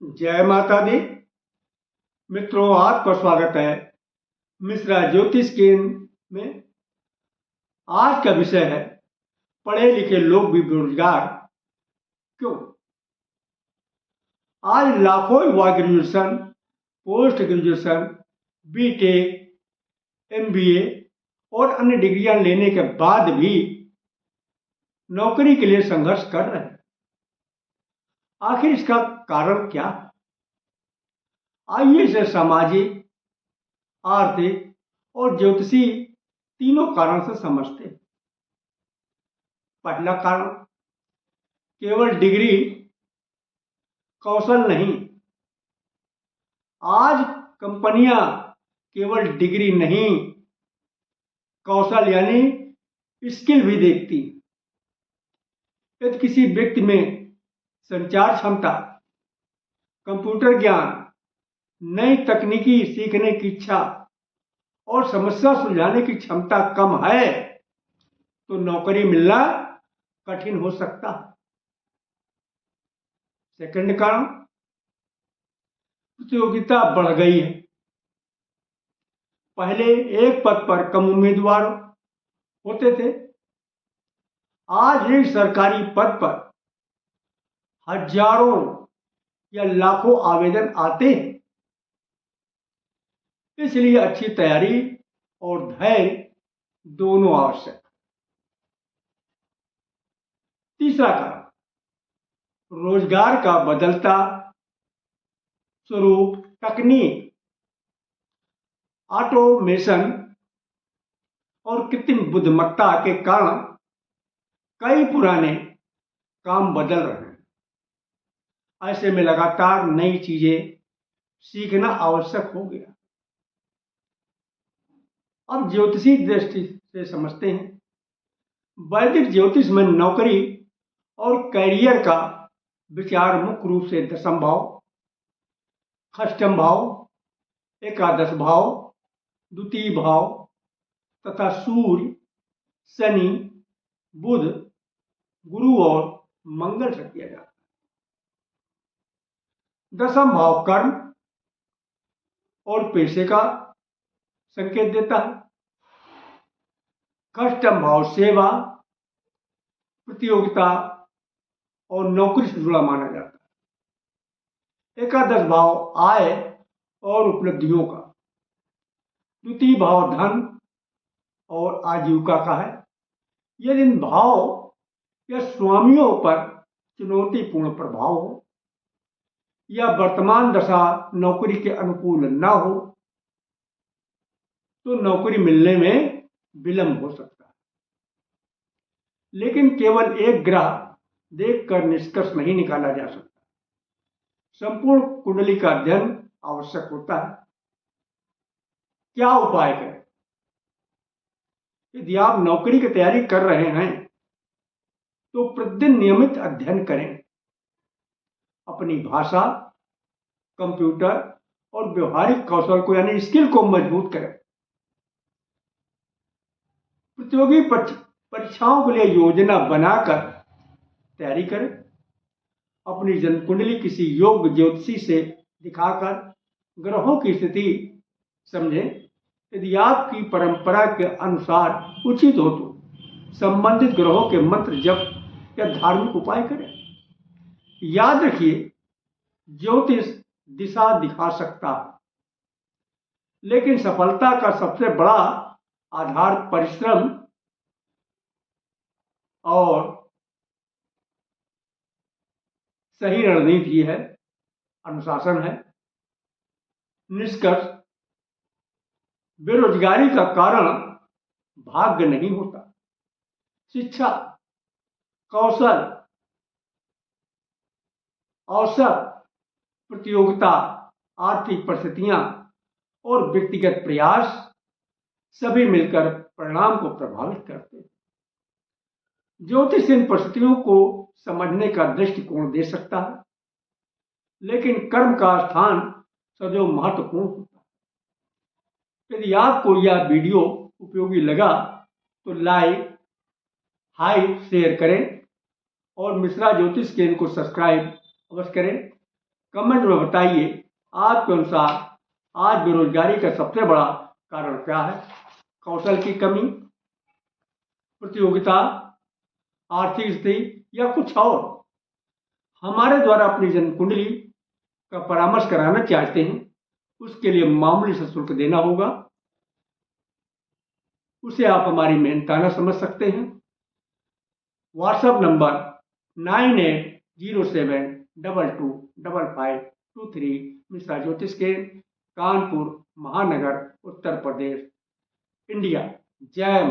जय माता दी। मित्रों, आपका स्वागत है मिश्रा ज्योतिष केंद्र में। आज का विषय है पढ़े लिखे लोग भी बेरोजगार क्यों। आज लाखों युवा graduation, post graduation, B Tech, MBA और अन्य डिग्रियां लेने के बाद भी नौकरी के लिए संघर्ष कर रहे हैं। आखिर इसका कारण क्या है? आइए इसे सामाजिक, आर्थिक और ज्योतिषी तीनों कारण से समझते हैं। पहला कारण, केवल डिग्री कौशल नहीं। आज कंपनियां केवल डिग्री नहीं, कौशल यानी स्किल भी देखती। यदि किसी व्यक्ति में संचार क्षमता, कंप्यूटर ज्ञान, नई तकनीकी सीखने की इच्छा और समस्या सुलझाने की क्षमता कम है तो नौकरी मिलना कठिन हो सकता है। सेकंड कारण, प्रतियोगिता बढ़ गई है। पहले एक पद पर कम उम्मीदवार होते थे, आज एक सरकारी पद पर हजारों या लाखों आवेदन आते हैं। इसलिए अच्छी तैयारी और धैर्य दोनों आवश्यक। तीसरा कारण, रोजगार का बदलता स्वरूप। तकनीक, ऑटोमेशन और कृत्रिम बुद्धिमत्ता के कारण कई पुराने काम बदल रहे हैं। ऐसे में लगातार नई चीजें सीखना आवश्यक हो गया। अब ज्योतिषी दृष्टि से समझते हैं। वैदिक ज्योतिष में नौकरी और कैरियर का विचार मुख्य रूप से दशम भाव, षष्ठम भाव, एकादश भाव, द्वितीय भाव तथा सूर्य, शनि, बुध, गुरु और मंगल से किया जाता है। दशम भाव कर्म और पेशे का संकेत देता है। षष्ठम भाव सेवा, प्रतियोगिता और नौकरी से जुड़ा माना जाता है। एकादश भाव आय और उपलब्धियों का। द्वितीय भाव धन और आजीविका का है। यदि इन भाव या स्वामियों पर चुनौतीपूर्ण प्रभाव हो या वर्तमान दशा नौकरी के अनुकूल न हो तो नौकरी मिलने में विलंब हो सकता है। लेकिन केवल एक ग्रह देखकर निष्कर्ष नहीं निकाला जा सकता। संपूर्ण कुंडली का अध्ययन आवश्यक होता है। क्या उपाय करें? यदि आप नौकरी की तैयारी कर रहे हैं तो प्रतिदिन नियमित अध्ययन करें। अपनी भाषा, कंप्यूटर और व्यवहारिक कौशल को यानी स्किल को मजबूत करें। प्रतियोगी परीक्षाओं के लिए योजना बनाकर तैयारी करें। अपनी जन्म कुंडली किसी योग्य ज्योतिषी से दिखाकर ग्रहों की स्थिति समझें। यदि आपकी परंपरा के अनुसार उचित हो तो संबंधित ग्रहों के मंत्र जप या धार्मिक उपाय करें। याद रखिए, ज्योतिष दिशा दिखा सकता है, लेकिन सफलता का सबसे बड़ा आधार परिश्रम और सही रणनीति है, अनुशासन है। निष्कर्ष, बेरोजगारी का कारण भाग्य नहीं होता। शिक्षा, कौशल, अवसर, प्रतियोगिता, आर्थिक परिस्थितियां और व्यक्तिगत प्रयास सभी मिलकर परिणाम को प्रभावित करते हैं। ज्योतिष इन परिस्थितियों को समझने का दृष्टिकोण दे सकता है, लेकिन कर्म का स्थान सदैव महत्वपूर्ण होता है। यदि आपको यह वीडियो उपयोगी लगा तो लाइक, शेयर करें और मिश्रा ज्योतिष केंद्र को सब्सक्राइब अवश्य करें। कमेंट में बताइए, आपके अनुसार आज बेरोजगारी का सबसे बड़ा कारण क्या है? कौशल की कमी, प्रतियोगिता, आर्थिक स्थिति या कुछ और? हमारे द्वारा अपनी जन्म कुंडली का परामर्श कराना चाहते हैं, उसके लिए मामूली सा शुल्क देना होगा। उसे आप हमारी मेहनताना समझ सकते हैं। व्हाट्सएप नंबर 9807225523, मिश्रा ज्योतिष के, कानपुर महानगर, उत्तर प्रदेश, इंडिया। जय माता।